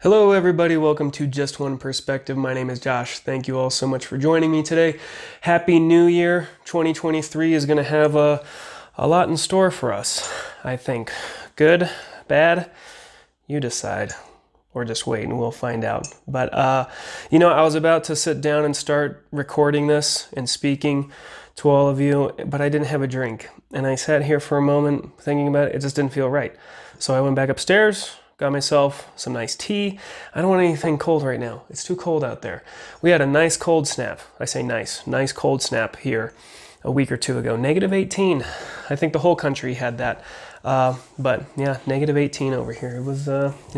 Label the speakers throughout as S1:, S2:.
S1: Hello everybody, welcome to Just One Perspective. My name is Josh. Thank you all so much for joining me today. Happy New Year. 2023 is going to have a lot in store for us, I think. Good? Bad? You decide. Or just wait and we'll find out. But, I was about to sit down and start recording this and speaking to all of you, but I didn't have a drink. And I sat here for a moment thinking about it. It just didn't feel right. So I went back upstairs, got myself some nice tea. I don't want anything cold right now. It's too cold out there. We had a nice cold snap. I say nice cold snap here a week or two ago. -18. I think the whole country had that. But yeah, -18 over here. It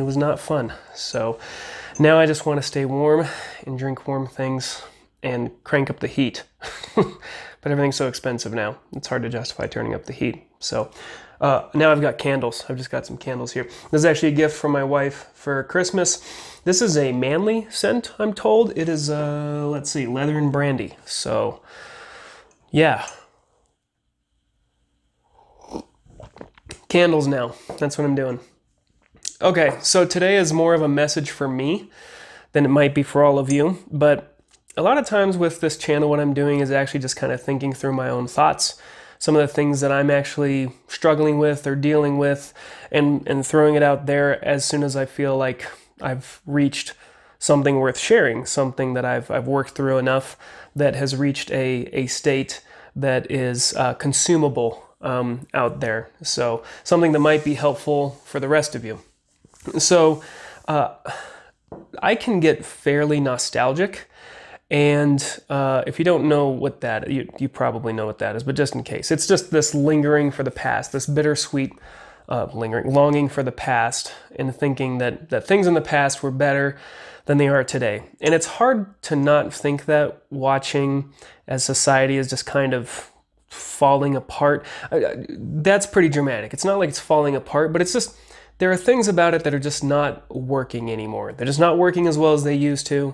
S1: was not fun. So now I just want to stay warm and drink warm things and crank up the heat. But everything's so expensive now. It's hard to justify turning up the heat. So now I've got candles. I've just got some candles here. This is actually a gift from my wife for Christmas. This is a manly scent, I'm told. It is, let's see, leather and brandy. So, yeah. Candles now. That's what I'm doing. Okay, so today is more of a message for me than it might be for all of you. But a lot of times with this channel, what I'm doing is actually just kind of thinking through my own thoughts, some of the things that I'm actually struggling with or dealing with, and throwing it out there as soon as I feel like I've reached something worth sharing, something that I've worked through enough that has reached a state that is consumable out there. So something that might be helpful for the rest of you. So I can get fairly nostalgic. And if you don't know what that, you probably know what that is, but just in case, it's just this lingering for the past, this bittersweet longing for the past, and thinking that things in the past were better than they are today. And it's hard to not think that, watching as society is just kind of falling apart. That's pretty dramatic. It's not like it's falling apart, but it's just, there are things about it that are just not working anymore. They're just not working as well as they used to.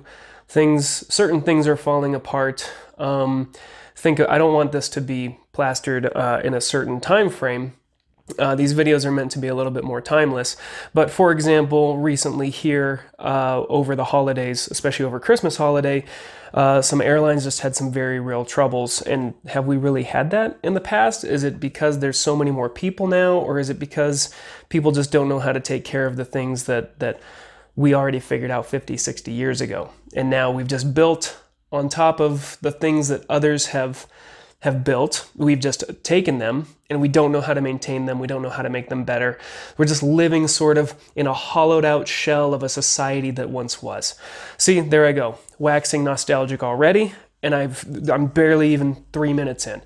S1: Certain things are falling apart. I don't want this to be plastered in a certain time frame. These videos are meant to be a little bit more timeless. But for example, recently here over the holidays, especially over Christmas holiday, some airlines just had some very real troubles. And have we really had that in the past? Is it because there's so many more people now, or is it because people just don't know how to take care of the things that we already figured out 50, 60 years ago? And now we've just built on top of the things that others have built. We've just taken them and we don't know how to maintain them. We don't know how to make them better. We're just living sort of in a hollowed out shell of a society that once was. See, there I go, waxing nostalgic already, and I'm barely even 3 minutes in.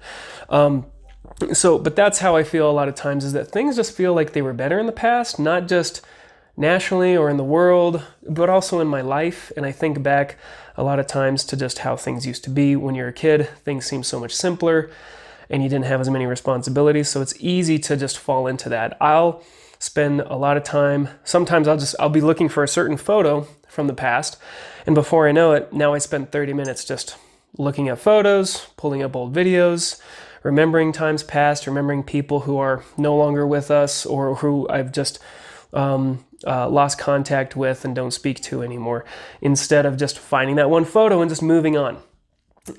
S1: But that's how I feel a lot of times, is that things just feel like they were better in the past, not just nationally or in the world, but also in my life. And I think back a lot of times to just how things used to be when you're a kid. Things seem so much simpler and you didn't have as many responsibilities. So it's easy to just fall into that. I'll spend a lot of time, sometimes I'll be looking for a certain photo from the past, and before I know it, now I spend 30 minutes just looking at photos, pulling up old videos, remembering times past, remembering people who are no longer with us or who I've just lost contact with and don't speak to anymore, instead of just finding that one photo and just moving on.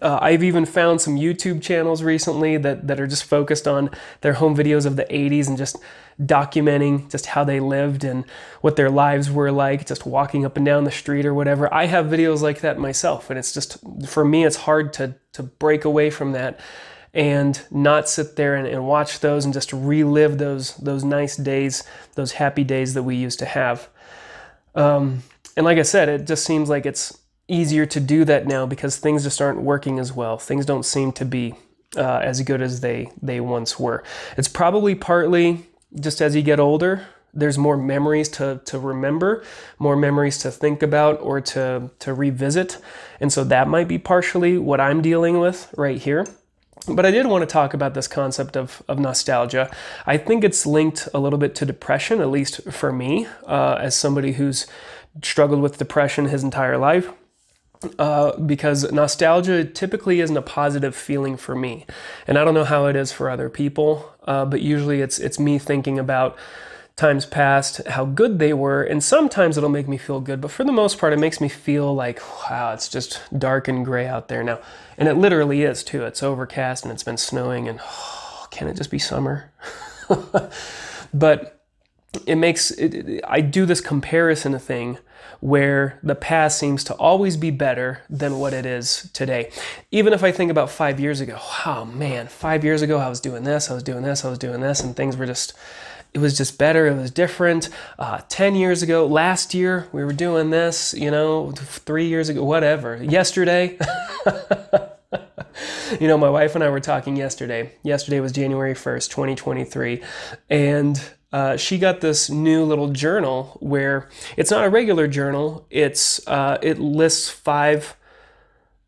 S1: I've even found some YouTube channels recently that are just focused on their home videos of the 80s and just documenting just how they lived and what their lives were like, just walking up and down the street or whatever. I have videos like that myself, and it's just, for me, it's hard to break away from that and not sit there and watch those and just relive those nice days, those happy days that we used to have. And like I said, it just seems like it's easier to do that now because things just aren't working as well. Things don't seem to be as good as they once were. It's probably partly just as you get older, there's more memories to remember, more memories to think about or to revisit. And so that might be partially what I'm dealing with right here. But I did want to talk about this concept of nostalgia. I think it's linked a little bit to depression, at least for me, as somebody who's struggled with depression his entire life. Because nostalgia typically isn't a positive feeling for me. And I don't know how it is for other people, but usually it's me thinking about times past, how good they were, and sometimes it'll make me feel good, but for the most part, it makes me feel like, wow, it's just dark and gray out there now. And it literally is too. It's overcast and it's been snowing, and oh, can it just be summer? But it makes it, I do this comparison thing where the past seems to always be better than what it is today. Even if I think about 5 years ago, oh man, 5 years ago I was doing this, I was doing this, I was doing this, and things were just, it was just better, it was different. 10 years ago, last year, we were doing this, you know, 3 years ago, whatever. Yesterday, you know, my wife and I were talking yesterday. Yesterday was January 1st, 2023, and she got this new little journal where it's not a regular journal. It's it lists five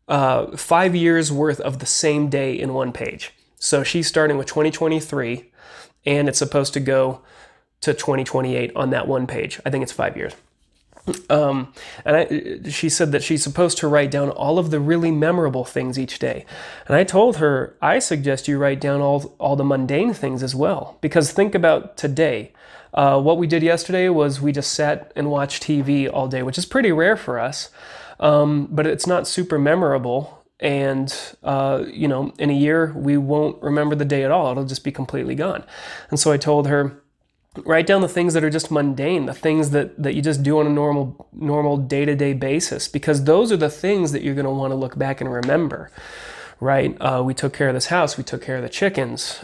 S1: years worth of the same day in one page. So she's starting with 2023, and it's supposed to go to 2028 on that one page. I think it's 5 years. She said that she's supposed to write down all of the really memorable things each day. And I told her, I suggest you write down all the mundane things as well. Because think about today. What we did yesterday was we just sat and watched TV all day, which is pretty rare for us. But it's not super memorable. And, you know, in a year, we won't remember the day at all. It'll just be completely gone. And so I told her, write down the things that are just mundane, the things that you just do on a normal day-to-day basis, because those are the things that you're going to want to look back and remember, right? We took care of this house. We took care of the chickens.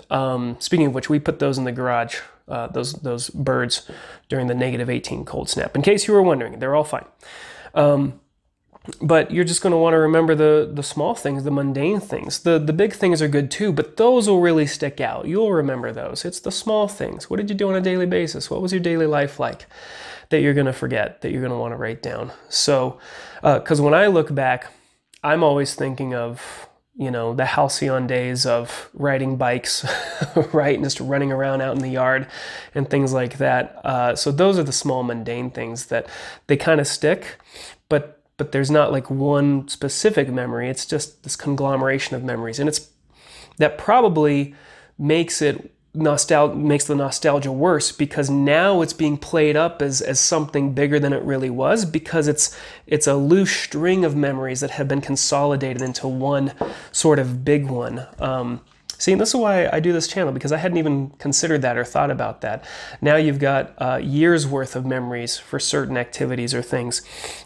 S1: Speaking of which, we put those in the garage, those birds, during the -18 cold snap. In case you were wondering, they're all fine. But you're just going to want to remember the small things, the mundane things. The big things are good too, but those will really stick out. You'll remember those. It's the small things. What did you do on a daily basis? What was your daily life like that you're going to forget, that you're going to want to write down? So, because when I look back, I'm always thinking of, you know, the halcyon days of riding bikes, right? And just running around out in the yard and things like that. So those are the small mundane things that they kind of stick, but there's not like one specific memory. It's just this conglomeration of memories. And that probably makes the nostalgia worse, because now it's being played up as something bigger than it really was, because it's a loose string of memories that have been consolidated into one sort of big one. See, this is why I do this channel, because I hadn't even considered that or thought about that. Now you've got years worth of memories for certain activities or things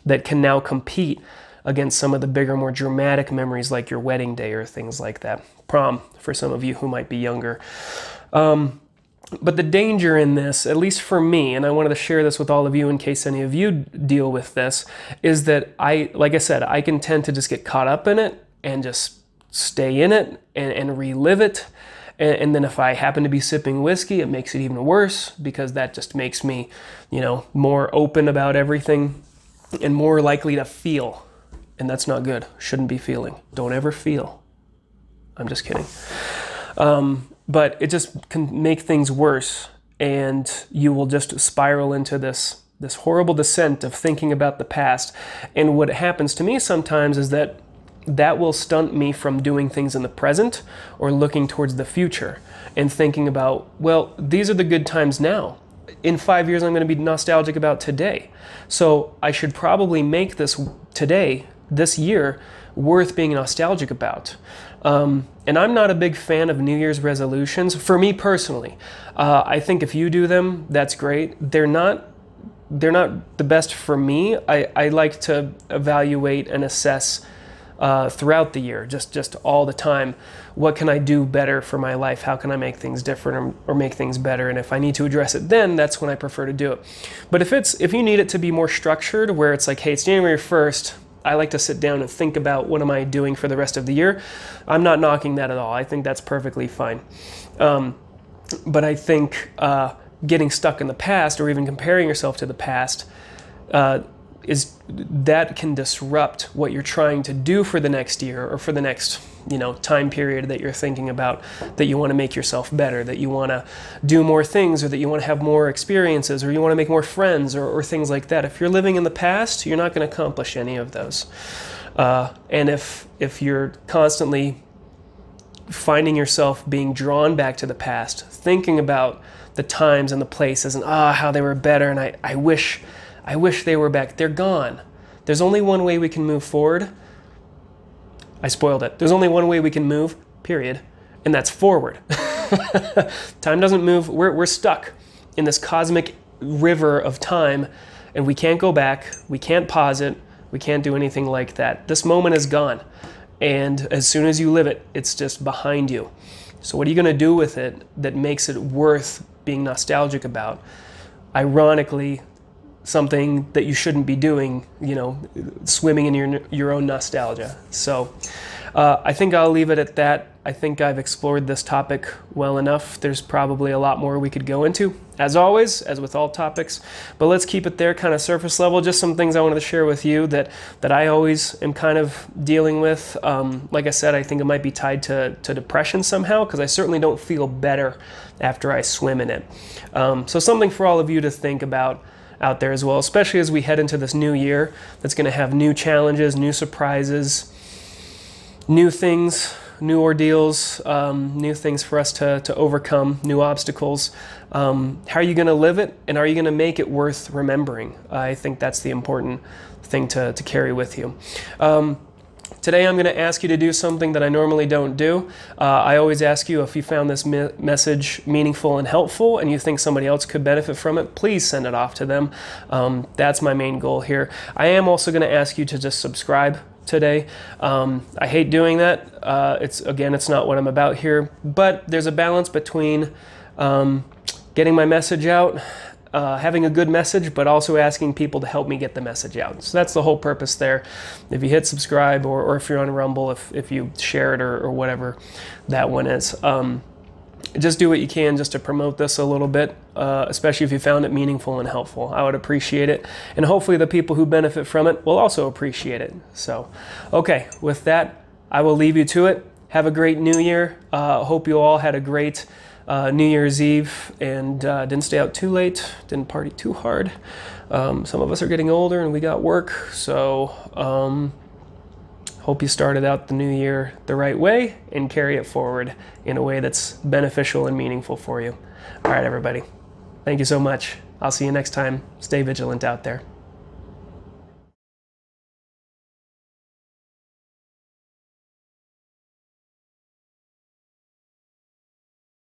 S1: that can now compete against some of the bigger, more dramatic memories like your wedding day or things like that. Prom, for some of you who might be younger. But the danger in this, at least for me, and I wanted to share this with all of you in case any of you deal with this, is that like I said, I can tend to just get caught up in it and just stay in it and relive it. And then if I happen to be sipping whiskey, it makes it even worse, because that just makes me, you know, more open about everything and more likely to feel. And that's not good. Shouldn't be feeling. Don't ever feel. I'm just kidding. But it just can make things worse, and you will just spiral into this horrible descent of thinking about the past. And what happens to me sometimes is that will stunt me from doing things in the present or looking towards the future and thinking about, well, these are the good times now. In 5 years, I'm going to be nostalgic about today. So I should probably make this year, worth being nostalgic about. And I'm not a big fan of New Year's resolutions, for me personally. I think if you do them, that's great. They're not the best for me. I like to evaluate and assess throughout the year, just all the time. What can I do better for my life? How can I make things different or make things better? And if I need to address it then, that's when I prefer to do it. But if you need it to be more structured, where it's like, hey, it's January 1st, I like to sit down and think about what am I doing for the rest of the year, I'm not knocking that at all. I think that's perfectly fine. But I think getting stuck in the past or even comparing yourself to the past that can disrupt what you're trying to do for the next year or for the next, you know, time period that you're thinking about, that you want to make yourself better, that you want to do more things, or that you want to have more experiences, or you want to make more friends, or things like that. If you're living in the past, you're not going to accomplish any of those. And if you're constantly finding yourself being drawn back to the past, thinking about the times and the places and how they were better, and I wish they were back. They're gone. There's only one way we can move forward. I spoiled it. There's only one way we can move, period, and that's forward. Time doesn't move. We're stuck in this cosmic river of time, and we can't go back. We can't pause it. We can't do anything like that. This moment is gone, and as soon as you live it, it's just behind you. So what are you going to do with it that makes it worth being nostalgic about? Ironically, something that you shouldn't be doing, swimming in your own nostalgia. So I think I'll leave it at that. I think I've explored this topic well enough. There's probably a lot more we could go into, as always, as with all topics, but let's keep it there, kind of surface level. Just some things I wanted to share with you that I always am kind of dealing with. Like I said, I think it might be tied to depression somehow, because I certainly don't feel better after I swim in it. So something for all of you to think about out there as well, especially as we head into this new year that's going to have new challenges, new surprises, new things, new ordeals, new things for us to overcome, new obstacles. How are you going to live it, and are you going to make it worth remembering? I think that's the important thing to carry with you. Today I'm going to ask you to do something that I normally don't do. I always ask you, if you found this message meaningful and helpful and you think somebody else could benefit from it, please send it off to them. That's my main goal here. I am also going to ask you to just subscribe today. I hate doing that. It's not what I'm about here, but there's a balance between getting my message out, having a good message, but also asking people to help me get the message out. So that's the whole purpose there. If you hit subscribe, or if you're on Rumble, if you share it or whatever that one is, just do what you can just to promote this a little bit, especially if you found it meaningful and helpful. I would appreciate it. And hopefully the people who benefit from it will also appreciate it. So, okay, with that, I will leave you to it. Have a great New Year. Hope you all had a great New Year's Eve and didn't stay out too late, didn't party too hard. Some of us are getting older and we got work, so hope you started out the new year the right way and carry it forward in a way that's beneficial and meaningful for you. All right, everybody. Thank you so much. I'll see you next time. Stay vigilant out there.